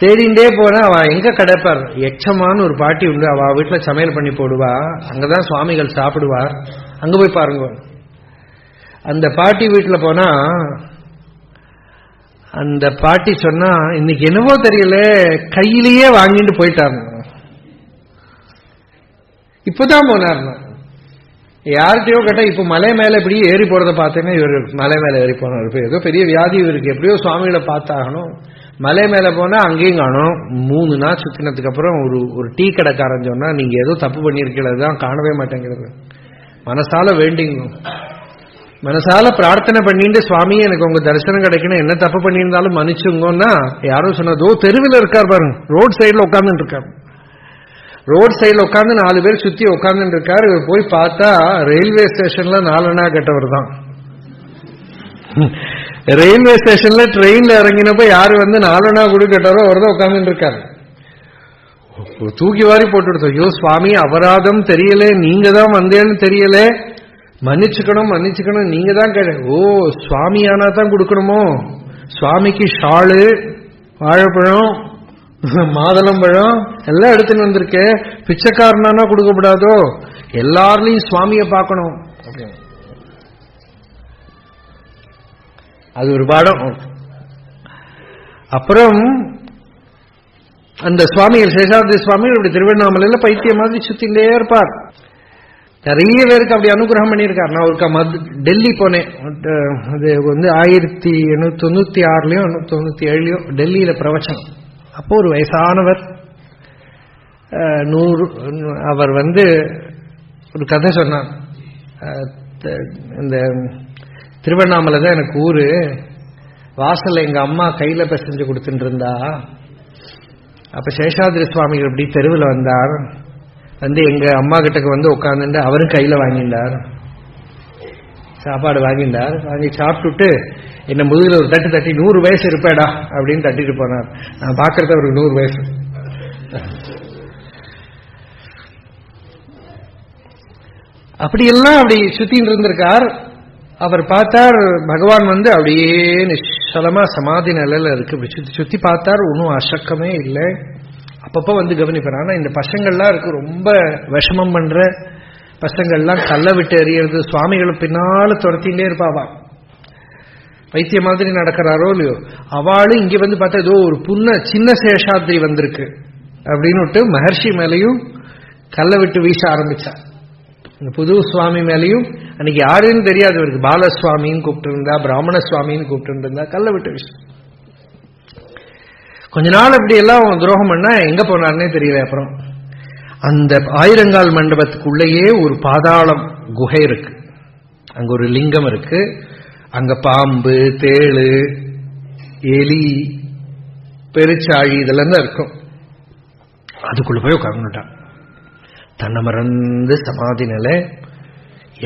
[SPEAKER 1] தேடிண்டே போனா அவ எங்க கிடைப்பார், எச்சமானு ஒரு பாட்டி உண்டு, அவ வீட்டுல சமையல் பண்ணி போடுவா, அங்கதான் சுவாமிகள் சாப்பிடுவார், அங்க போய் பாருங்க. அந்த பாட்டி வீட்டுல போனா அந்த பாட்டி சொன்னா, இன்னைக்கு என்னவோ தெரியல கையிலேயே வாங்கிட்டு போயிட்டாரு, இப்பதான் போனார்னா. யார்கிட்டயோ கேட்டா இப்ப மலை மேல இப்படி ஏறி போறதை பார்த்தேன்னா இவர் மலை மேல ஏறி போனார். இப்ப ஏதோ பெரிய வியாதி இவருக்கு, எப்படியோ சுவாமிகளை பார்த்தாகணும். மலை மேல போனா அங்கேயும் காணும். 3 நாள் சுத்தினதுக்கு அப்புறம் ஒரு டீ கடைக்காரன் சொன்னா, நீங்க ஏதோ தப்பு பண்ணிருக்கிறது தான் காணவே மாட்டேங்கிறது. மனசால வேண்டிங்க, மனசால பிரார்த்தனை பண்ணிட்டு சுவாமி எனக்கு உங்க தரிசனம் கிடைக்கணும், என்ன தப்பு பண்ணியிருந்தாலும் மன்னிச்சுங்கன்னா, யாரும் சொன்னதோ தெருவில் இருக்கார் பாருங்க, ரோட் சைட்ல உட்கார்ந்துட்டு இருக்காரு. ரோட் சைட்ல உட்கார்ந்து 4 பேர் சுத்தி உட்கார்ந்துட்டு இருக்காரு. இவர் போய் பார்த்தா ரயில்வே ஸ்டேஷன்ல 4 அணா கெட்டவர் தான். ரயில்வே ஸ்டேஷன்ல ட்ரெயின்ல இறங்கினப்ப யாரு வந்து 4 அணா குடு கெட்டவரோ அவர் தான் உட்கார்ந்துட்டு இருக்காரு. தூக்கி வாரி போட்டு, ஐயோ சுவாமி அபராதம் தெரியல, நீங்க தான் வந்தேன்னு தெரியல, மன்னிச்சுக்கணும் மன்னிச்சுக்கணும், நீங்க தான் கேட்ட. ஓ சுவாமி ஆனா தான் கொடுக்கணுமோ? சுவாமிக்கு ஷாலு, வாழைப்பழம், மாதுளம்பழம் எல்லாம் எடுத்துன்னு வந்திருக்க, பிச்சைக்காரனா கொடுக்கப்படாதோ? எல்லாருலையும் சுவாமியை பார்க்கணும். அது ஒரு பாடம். அப்புறம் அந்த சுவாமிகள் சேஷாத்ரி சுவாமிகள் இப்படி திருவண்ணாமலையில பைத்திய மாதிரி சுத்திண்டே இருப்பார். நிறைய பேருக்கு அப்படி அனுகிரகம் பண்ணியிருக்கார். நான் ஒரு டெல்லி போனேன், அது வந்து 1896லயோ 1897லயோ டெல்லியில பிரவச்சனம். அப்போ ஒரு வயசானவர், 100, அவர் வந்து ஒரு கதை சொன்னார். இந்த திருவண்ணாமலை தான் எனக்கு ஊரு, வாசல்ல எங்க அம்மா கையில பிசைஞ்சு கொடுத்துட்டு இருந்தா, அப்ப சேஷாத்ரி சுவாமிகள் இப்படி தெருவில் வந்தார், வந்து எங்க அம்மா கிட்டக்கு வந்து உட்கார்ந்துட்டு அவரும் கையில வாங்கிட்டார், சாப்பாடு வாங்கிட்டார். வாங்கி சாப்பிட்டுட்டு என்ன முதுகுல ஒரு தட்டு தட்டி, 100 வயசு இருப்பேடா அப்படின்னு தட்டிட்டு போனார். நான் பாக்குறது அவருக்கு 100 வயசு. அப்படியெல்லாம் அப்படி சுத்தின்னு இருந்திருக்கார். அவர் பார்த்தார், பகவான் வந்து அப்படியே நிச்சலமா சமாதி நிலையில இருக்கு. சுத்தி சுத்தி பார்த்தார், ஒன்னும் அசக்கமே இல்லை. அப்பப்ப வந்து கவனிப்பார். ஆனா இந்த பசங்கள்லாம் இருக்கு, ரொம்ப விஷமம் பண்ற பசங்கள்லாம் கல்லை விட்டு எறியறது, சுவாமிகளும் பின்னால துரத்திலே இருப்பாவா, வைத்திய மாதிரி நடக்கிறாரோ இல்லையோ. அவளும் இங்க வந்து பார்த்தா ஏதோ ஒரு சின்ன சேஷாத்ரி வந்திருக்கு அப்படின்னு மகர்ஷி மேலையும் கல்லை விட்டு வீச ஆரம்பிச்சா. புது சுவாமி மேலையும் அன்னைக்கு யாருன்னு தெரியாது இவருக்கு, பாலசுவாமின்னு கூப்பிட்டு இருந்தா, பிராமண சுவாமின்னு கூப்பிட்டு இருந்தா, கல்லை விட்டு வீச. கொஞ்ச நாள் அப்படி எல்லாம் துரோகம் பண்ணா எங்க போனார்னே தெரியல. அப்புறம் அந்த ஆயிரங்கால் மண்டபத்துக்குள்ளேயே ஒரு பாதாளம் குகை இருக்கு, அங்க ஒரு லிங்கம் இருக்கு. அங்க பாம்பு, தேளு, எலி, பெருச்சாழி இதெல்லாம் தான் இருக்கும். அதுக்குள்ள போய் உட்கார்ந்துட்டான், தன்னை மறந்து சமாதி நிலை.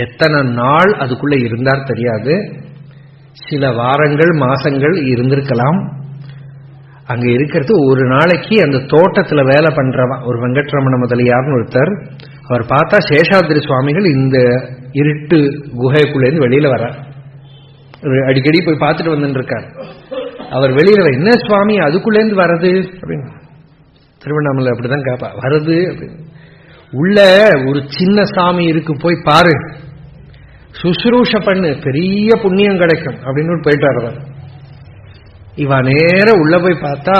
[SPEAKER 1] எத்தனை நாள் அதுக்குள்ள இருந்தார் தெரியாது, சில வாரங்கள் மாசங்கள் இருந்திருக்கலாம். அங்க இருக்கிறது ஒரு நாளைக்கு அந்த தோட்டத்துல வேலை பண்றவன் ஒரு வெங்கட்ரமண முதலியார்னு ஒருத்தர், அவர் பார்த்தா சேஷாத்ரி சுவாமிகள் இந்த இருட்டு குகைக்குள்ள இருந்து வெளியில வர, அடிக்கடி போய் பார்த்துட்டு வந்துட்டு இருக்கார். அவர் வெளியில என்ன சுவாமி அதுக்குள்ளேருந்து வர்றது அப்படின்னு திருவண்ணாமலை அப்படிதான் கேப்பா, வருது அப்படின்னு. உள்ள ஒரு சின்ன சாமி இருக்கு, போய் பாரு, சுசுரூஷ பண்ணு, பெரிய புண்ணியம் கிடைக்கும் அப்படின்னு போயிட்டார் அவர். இவ நேர உள்ள போய் பார்த்தா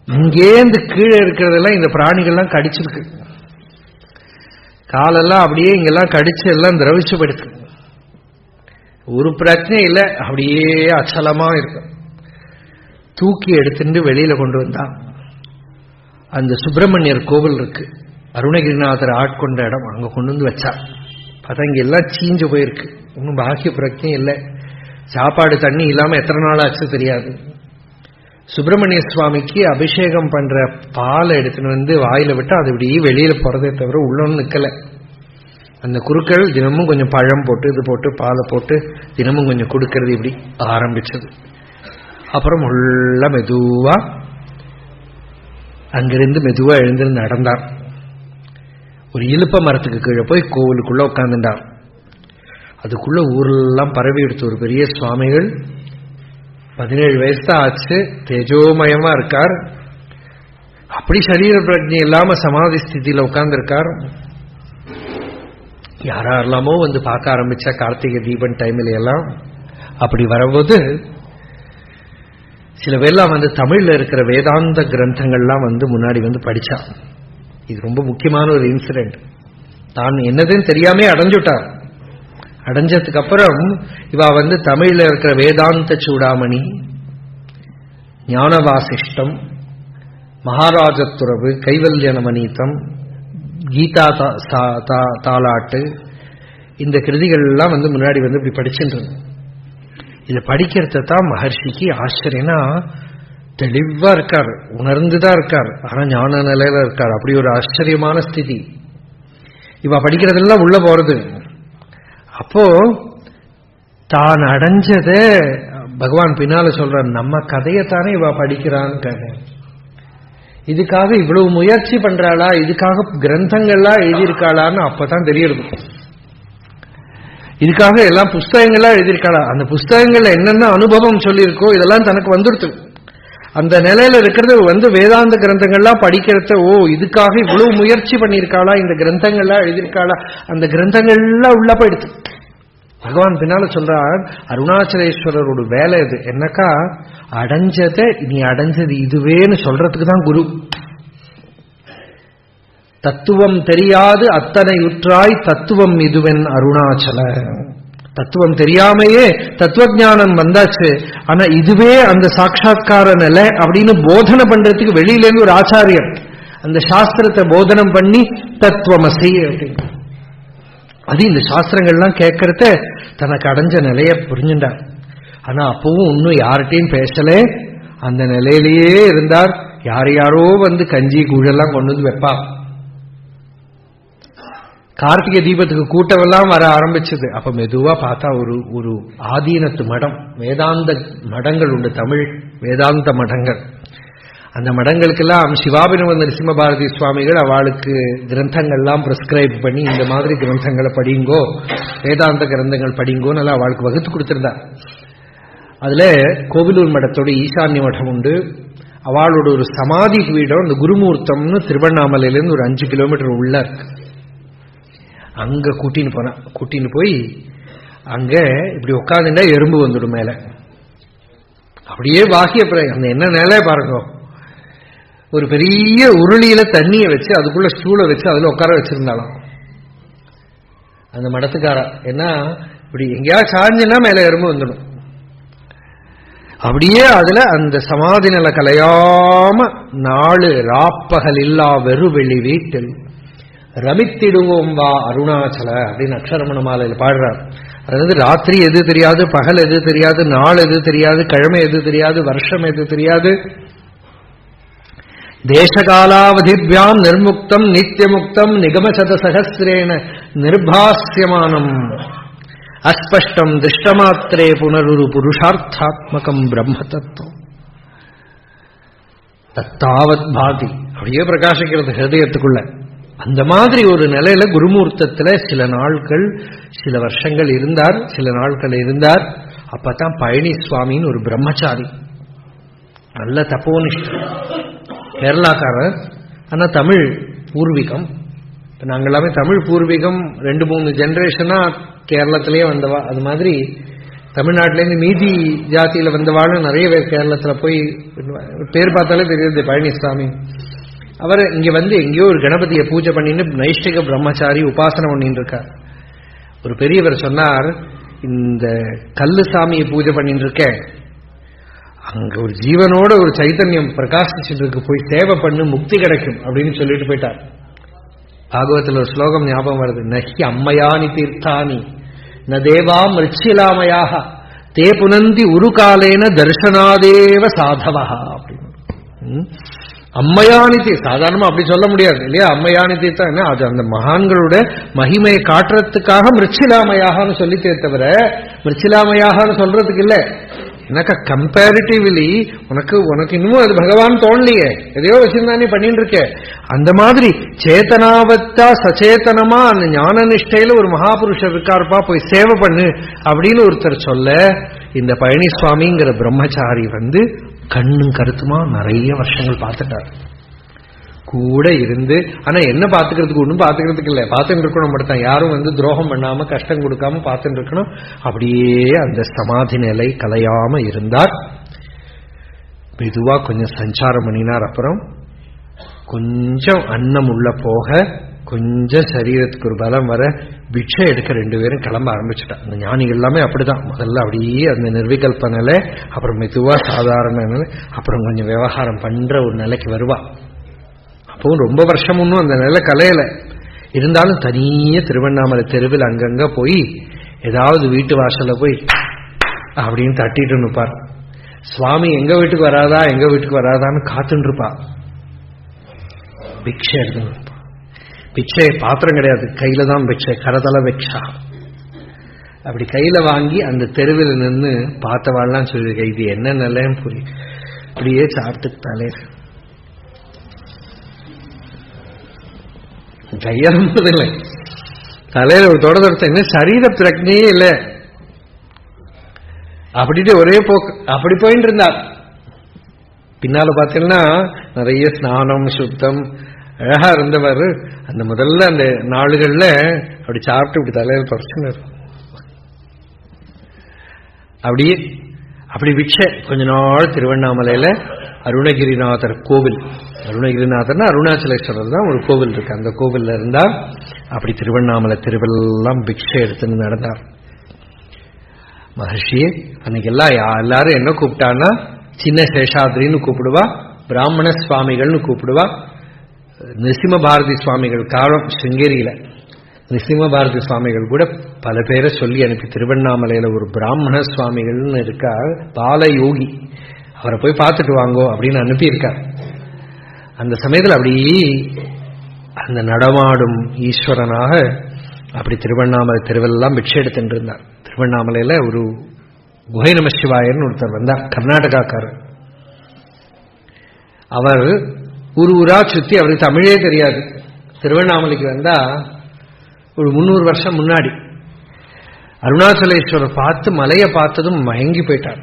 [SPEAKER 1] இங்கேந்து கீழே இருக்கிறதெல்லாம் இந்த பிராணிகள்லாம் கடிச்சிருக்கு, காலெல்லாம் அப்படியே இங்கெல்லாம் கடிச்சு எல்லாம் திரவிச்சு படுத்து, ஒரு பிரச்சனை இல்லை, அப்படியே அச்சலமா இருக்கும். தூக்கி எடுத்துட்டு வெளியில கொண்டு வந்தா அந்த சுப்பிரமணியர் கோவில் இருக்கு, அருணகிரிநாதர் ஆட்கொண்ட இடம், அங்க கொண்டு வந்து வச்சா. பார்த்தா இங்க எல்லாம் சீஞ்சு போயிருக்கு, ஒன்றும் பாக்கிய பிரச்சனை இல்லை. சாப்பாடு தண்ணி இல்லாம எத்தனை நாள் ஆச்சு தெரியாது. சுப்பிரமணிய சுவாமிக்கு அபிஷேகம் பண்ற பாலை எடுத்துன்னு வந்து வாயில விட்டு அது இப்படி வெளியில போறதே தவிர உள்ளொன்னு நிக்கல. அந்த குருக்கள் தினமும் கொஞ்சம் பழம் போட்டு இது போட்டு பாலை போட்டு தினமும் கொஞ்சம் கொடுக்கறது இப்படி ஆரம்பிச்சது. அப்புறம் உள்ள மெதுவா அங்கிருந்து மெதுவா எழுந்திருந்து நடந்தார். ஒரு இலுப்ப மரத்துக்கு கீழே போய் கோவிலுக்குள்ள உட்கார்ந்துட்டார். அதுக்குள்ள ஊரெல்லாம் பரவி எடுத்து ஒரு பெரிய சுவாமிகள், 17 வயசு தான் ஆச்சு, தேஜோமயமா இருக்கார். அப்படி சரீர பிரஜை இல்லாம சமாதி ஸ்திதியில உட்கார்ந்து இருக்கார். யாரெல்லாமோ வந்து பார்க்க ஆரம்பிச்சா கார்த்திகை தீபன் டைம்ல எல்லாம். அப்படி வரும்போது சில பேர்லாம் வந்து தமிழ்ல இருக்கிற வேதாந்த கிரந்தங்கள்லாம் வந்து முன்னாடி வந்து படிச்சா. இது ரொம்ப முக்கியமான ஒரு இன்சிடென்ட். தான் என்னதுன்னு தெரியாமே அடைஞ்சுட்டார். அடைஞ்சதுக்கு அப்புறம் இவ வந்து தமிழ்ல இருக்கிற வேதாந்த சூடாமணி, ஞான வாசிஷ்டம், மகாராஜத்துறவு, கைவல்ய நவநீதம், கீதா தாலாட்டு, இந்த கிருதிகள் எல்லாம் வந்து முன்னாடி வந்து இப்படி படிச்சுட்டு இதை படிக்கிறத தான் மகர்ஷிக்கு ஆச்சரியனா தெளிவா இருக்கார், உணர்ந்துதான் இருக்கார், ஆனா ஞான நிலையில இருக்கார். அப்படி ஒரு ஆச்சரியமான ஸ்திதி. இவ படிக்கிறதெல்லாம் உள்ள போறது. அப்போ தான் அடைஞ்சத பகவான் பின்னால சொல்ற, நம்ம கதையத்தானே இவ படிக்கிறான்னு. இதுக்காக இவ்வளவு முயற்சி பண்றாளா, இதுக்காக கிரந்தங்கள்லாம் எழுதியிருக்காளான்னு அப்பதான் தெரியுது. இதுக்காக எல்லாம் புஸ்தகங்கள்லாம் எழுதியிருக்காளா, அந்த புஸ்தகங்கள்ல என்னென்ன அனுபவம் சொல்லியிருக்கோ இதெல்லாம் தனக்கு வந்துடுது. அந்த நிலையில இருக்கிறது வந்து வேதாந்த கிரந்தங்கள்லாம் படிக்கிறத, ஓ இதுக்காக இவ்வளவு முயற்சி பண்ணியிருக்காளா, இந்த கிரந்தங்கள்லாம் எழுதியிருக்காளா, அந்த கிரந்தங்கள்லாம் உள்ள போயிடுது. பகவான் பின்னால சொல்றார், அருணாச்சலேஸ்வரரோட வேலை இது என்னக்கா, அடைஞ்சதை நீ அடைஞ்சது இதுவேன்னு சொல்றதுக்கு தான் குரு. தத்துவம் தெரியாது அத்தனை உற்றாய் தத்துவம் இதுவென் அருணாச்சல. தத்துவம் தெரியாமையே தத்துவஞானம் வந்தாச்சு, ஆனா இதுவே அந்த சாட்சா்கார நிலை அப்படின்னு போதனை பண்றதுக்கு வெளியில இருந்து ஒரு ஆச்சாரியர் அந்த சாஸ்திரத்தை போதனம் பண்ணி தத்துவமசி அப்படின்னு. அது இந்த சாஸ்திரங்கள்லாம் கேட்கறத தனக்கு அடைஞ்ச நிலைய புரிஞ்சுட்டார். ஆனா அப்பவும் இன்னும் யார்கிட்டையும் பேசல, அந்த நிலையிலேயே இருந்தார். யாரோ வந்து கஞ்சி கூழெல்லாம் கொண்டு வந்து வைப்பா. கார்த்திகை தீபத்துக்கு கூட்டமெல்லாம் வர ஆரம்பிச்சது. அப்ப மெதுவா பார்த்தா ஒரு ஆதீனத்து மடம், வேதாந்த மடங்கள் உண்டு, தமிழ் வேதாந்த மடங்கள். அந்த மடங்களுக்கெல்லாம் சிவாபினவ நரசிம்ம பாரதி சுவாமிகள் அவளுக்கு கிரந்தங்கள்லாம் பிரிஸ்கிரைப் பண்ணி, இந்த மாதிரி கிரந்தங்களை படிங்கோ, வேதாந்த கிரந்தங்கள் படிங்கோன்னு எல்லாம் அவளுக்கு வகுத்து கொடுத்திருந்தா. அதுல கோவிலூர் மடத்தோட ஈசான்ய மடம் உண்டு. அவளோட ஒரு சமாதி வீடம் இந்த குருமூர்த்தம்னு திருவண்ணாமலையிலேருந்து ஒரு 5 கிலோமீட்டர் உள்ள இருக்கு. அங்க கூட்டின்னு போய் அங்க இப்படி உட்காந்துட்டா எறும்பு வந்துடும் மேல. அப்படியே வாகிய அந்த என்ன நிலை பாருங்க, ஒரு பெரிய உருளியில தண்ணியை வச்சு அதுக்குள்ள ஸ்டூலை வச்சு அதுல உட்கார வச்சிருந்தாலும் அந்த மடத்துக்காரா. ஏன்னா இப்படி எங்கேயாவது சாஞ்சுன்னா மேல எறும்பு வந்துடும். அப்படியே அதுல அந்த சமாதி நில கலையாம 4 ராப்பகல் இல்லா வெறுவெளி வீட்டில் ரமித்திடுவோம் வா அருணாச்சல அப்படின்னு அக்ஷரமண மாலையில பாடுறார். அதாவது ராத்திரி எது தெரியாது, பகல் எது தெரியாது, நாள் எது தெரியாது, கிழமை எது தெரியாது, வருஷம் எது தெரியாது, தேசகாலாவதிபியாம் நிர்முக்தம் நித்தியமுக்தம் நிகமசத சகசிரேன நிர்பாஸ்யமானம் அஸ்பஷ்டம் திருஷ்டமாத்திரே புனருரு புருஷார்த்தாத்மகம் பிரம்ம தத்துவம் தத்தாவத் பாதி. அப்படியே பிரகாசிக்கிறது ஹிருதயத்துக்குள்ள. அந்த மாதிரி ஒரு நிலையில குருமூர்த்தத்துல சில நாட்கள் சில வருஷங்கள் இருந்தார், சில நாட்கள் இருந்தார். அப்பதான் பழனி சுவாமின்னு ஒரு பிரம்மச்சாரி, நல்ல தப்போனிஷ்டர், கேரளாக்காரர், ஆனா தமிழ் பூர்வீகம். நாங்கள் எல்லாமே தமிழ் பூர்வீகம், 2-3 ஜெனரேஷனா கேரளத்திலேயே வந்தவா. அது மாதிரி தமிழ்நாட்டிலேருந்து மீதி ஜாத்தியில வந்தவாளும் நிறைய பேர் கேரளத்துல போய், பேர் பார்த்தாலே தெரியுது பழனிசாமி. அவர் இங்க வந்து எங்கேயோ ஒரு கணபதியை பூஜை பண்ணிட்டு நைஷ்டிக பிரம்மச்சாரி உபாசனை பண்ணிட்டு இருக்கார். ஒரு பெரியவர் சொன்னார், இந்த கல்லு சாமியை பூஜை பண்ணிட்டு இருக்க, அங்க ஒரு ஜீவனோட ஒரு சைத்தன்யம் பிரகாசிச்சுட்டு இருக்கு, போய் சேவை பண்ணு முக்தி கிடைக்கும் அப்படின்னு சொல்லிட்டு போயிட்டார். பாகவத்தில் ஒரு ஸ்லோகம் ஞாபகம் வருது, நஹி அம்மையானி தீர்த்தானி ந தேவா மிருச்சிலாமயாக தே புனந்தி உருகாலேன தர்சனாதேவ சாதவா அப்படின்னு. அம்மையானி தீர்த்தம் சாதாரணமா அப்படி சொல்ல முடியாது இல்லையா? அம்மையானி தீர்த்தம் என்ன, அது அந்த மகான்களோட மகிமையை காட்டுறதுக்காக மிருச்சிலாமையாகனு சொல்லித்தே தவிர மிருச்சிலாமையாகனு சொல்றதுக்கு இல்லை. எனக்கு கம்பேரிட்டிவ்லி உனக்கு இன்னமும் அது பகவான் தோணலையே, எதையோ வச்சிருந்தானே பண்ணிட்டு இருக்க. அந்த மாதிரி சேத்தனாவத்தா சச்சேதனமா அந்த ஞான நிஷ்டையில ஒரு மகாபுருஷர் இருக்காருப்பா, போய் சேவை பண்ணு அப்படின்னு ஒருத்தர் சொல்ல, இந்த பழனிசுவாமிங்கிற பிரம்மச்சாரி வந்து கண்ணும் கருத்துமா நிறைய வருஷங்கள் பார்த்துட்டார், கூட இருந்து. ஆனா என்ன பார்த்துக்கிறதுக்கு ஒன்றும் பார்த்துக்கிறதுக்கு இல்லை, பார்த்துட்டு இருக்கணும் மட்டும், யாரும் வந்து துரோகம் பண்ணாம கஷ்டம் கொடுக்காம பார்த்துட்டு இருக்கணும். அப்படியே அந்த சமாதி நிலை கலையாம இருந்தார். மெதுவா கொஞ்சம் சஞ்சாரம் பண்ணினார். அப்புறம் கொஞ்சம் அன்னம் உள்ள போக, கொஞ்சம் சரீரத்துக்கு ஒரு பலம் வர, பிக்ஷை எடுக்க 2 பேரும் கிளம்ப ஆரம்பிச்சுட்டான். அந்த ஞானிகள் எல்லாமே அப்படிதான், முதல்ல அப்படியே அந்த நிர்விகல்ப நிலை, அப்புறம் மெதுவா சாதாரண நிலை, அப்புறம் கொஞ்சம் விவகாரம் பண்ற ஒரு நிலைக்கு வருவா. அப்போ ரொம்ப வருஷம் ஒன்றும் அந்த நிலை கலையில இருந்தாலும் தனியே திருவண்ணாமலை தெருவில் அங்கங்க போய் ஏதாவது வீட்டு வாசல்ல போய் அப்படின்னு தட்டிட்டு நிற்பார். சுவாமி எங்க வீட்டுக்கு வராதா எங்க வீட்டுக்கு வராதான்னு காத்துட்டு இருப்பா. பிக்ஷை எடுத்து பிக்ஷை பாத்திரம் கிடையாது, கையில தான் பிக்ஷை, கரதல பிக்ஷா. அப்படி கையில வாங்கி அந்த தெருவில் நின்று பார்த்தவாள்லாம் சொல்லியிருக்க, இது என்ன நிலைன்னு புரியும். அப்படியே சாப்பிட்டுத்தாலே கையறதில்லை, தலையில ஒரு தொடர்த்த என்ன சரீர பிரக்னையே இல்லை. அப்படின்ட்டு ஒரே போக்கு அப்படி போயிட்டு இருந்தார். பின்னால பார்த்தீங்கன்னா நிறைய ஸ்நானம் சுத்தம் அழகா இருந்தவர். அந்த முதல்ல அந்த நாளுகள்ல அப்படி சாப்பிட்டு இப்படி தலையில தொடச்சுன்னு அப்படியே அப்படி பிக்ஷை கொஞ்ச நாள் திருவண்ணாமலையில அருணகிரிநாதர் கோவில், அருணகிரிநாதர்னா அருணாச்சலேஸ்வரர் தான் ஒரு கோவில் இருக்கு, அந்த கோவில்ல இருந்தா அப்படி திருவண்ணாமலை திருவெல்லாம் பிக்ஷை எடுத்துன்னு நடந்தார். மகர்ஷியே அன்னைக்கு எல்லாரும் என்ன கூப்பிட்டான்னா சின்ன சேஷாத்ரின்னு கூப்பிடுவா, பிராமண சுவாமிகள்னு கூப்பிடுவா. நிருசிம்ம பாரதி சுவாமிகள் காலம் சிங்கேரியில நிருசிம்ம பாரதி சுவாமிகள் கூட பல பேரை சொல்லி அனுப்பி, திருவண்ணாமலையில ஒரு பிராமண சுவாமிகள்னு இருக்கா, பாலயோகி, அவரை போய் பார்த்துட்டு வாங்கோ அப்படின்னு அனுப்பியிருக்கார். அந்த சமயத்தில் அப்படி அந்த நடமாடும் ஈஸ்வரனாக அப்படி திருவண்ணாமலை தெருவெல்லாம் பிக்ஷை எடுத்துட்டு இருந்தார். திருவண்ணாமலையில ஒரு குகை நம சிவாயர்னு ஒருத்தர் வந்தார், கர்நாடகாக்காரர். அவர் ஊரா சுத்தி, அவருக்கு தமிழே தெரியாது. திருவண்ணாமலைக்கு வந்தா ஒரு 300 வருஷம் முன்னாடி அருணாச்சலேஸ்வரர் பார்த்து மலையை பார்த்ததும் மயங்கி போயிட்டார்.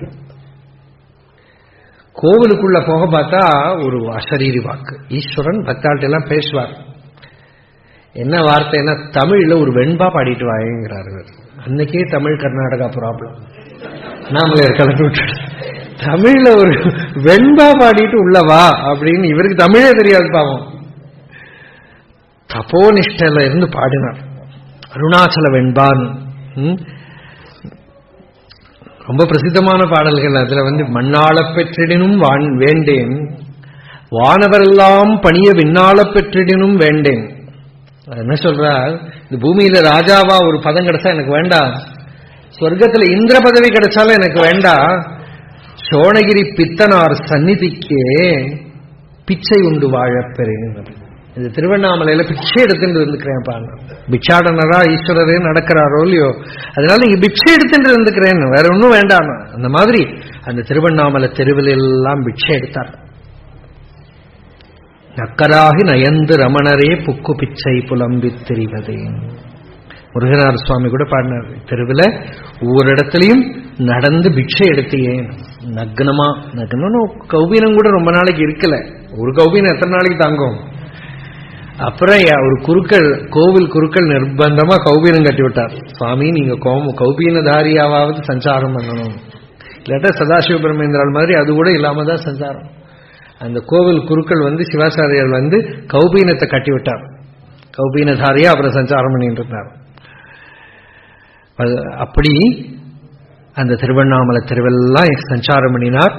[SPEAKER 1] கோவிலுக்குள்ள போக பார்த்தா ஒரு அசரீரி வாக்கு, ஈஸ்வரன் பக்தாள்கிட்ட எல்லாம் பேசுவார். என்ன வார்த்தைன்னா தமிழ்ல ஒரு வெண்பா பாடிட்டு வாங்கிறாரு. அன்னைக்கே தமிழ் கர்நாடகா ப்ராப்ளம், நாமளே கலந்து விட்டு தமிழ்ல ஒரு வெண்பா பாடிட்டு உள்ளவா அப்படின்னு. இவருக்கு தமிழே தெரியாது பாவம். தபோனிஷ்டையில இருந்து பாடினார் அருணாச்சல வெண்பான். ரொம்ப பிரசித்தமான பாடல்கள். அதுல வந்து மண்ணாள பெற்றிடினும் வேண்டேன், வானவரெல்லாம் பணிய விண்ணாள பெற்றிடினும் வேண்டேன். என்ன சொல்றார், இந்த பூமியில ராஜாவா ஒரு பதம் கிடைச்சா எனக்கு வேண்டாம், சொர்க்கத்துல இந்திர பதவி கிடைச்சாலும் எனக்கு வேண்டாம், சோணகிரி பித்தனார் சந்நிதிக்கே பிச்சை உண்டு வாழப்பெறேன். இந்த திருவண்ணாமலையில பிச்சை எடுத்துட்டு இருந்துக்கிறேன் பாருங்க. பிச்சாடனரா ஈஸ்வரரே நடக்கிறாரோ இல்லையோ, அதனால இங்க பிச்சை எடுத்துட்டு இருந்துக்கிறேன், வேற ஒன்றும் வேண்டாம். அந்த மாதிரி அந்த திருவண்ணாமலை தெருவில் எல்லாம் பிச்சை எடுத்தார். நக்கராகி நயந்து ரமணரே புக்கு பிச்சை புலம்பித் தெரிவதே. முருகனார் சுவாமி கூட பாடினார், தெருவில் ஒவ்வொரு இடத்துலையும் நடந்து பிக்ஷை எடுத்தியே. நக்னமா, நக்னம் கௌபீனம் கூட ரொம்ப நாளைக்கு இருக்கல. ஒரு கௌபீனம் எத்தனை நாளைக்கு தாங்கும்? அப்புறம் ஒரு குருக்கள், கோவில் குருக்கள் நிர்பந்தமா கௌபீனம் கட்டி விட்டார். சுவாமி நீங்க கௌபீனதாரியாவது சஞ்சாரம் பண்ணணும், இல்லாட்டா சதாசிவ பிரமேந்திரால் மாதிரி அது கூட இல்லாம தான் சஞ்சாரம். அந்த கோவில் குருக்கள் சிவாச்சாரியார் கௌபீனத்தை கட்டி விட்டார். கௌபீனதாரியா அப்புறம் சஞ்சாரம் பண்ணிட்டு இருந்தார். அப்படி அந்த திருவண்ணாமலை தெருவெல்லாம் சஞ்சாரம் பண்ணினார்.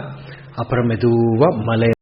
[SPEAKER 1] அப்புறம் மெதுவா மலை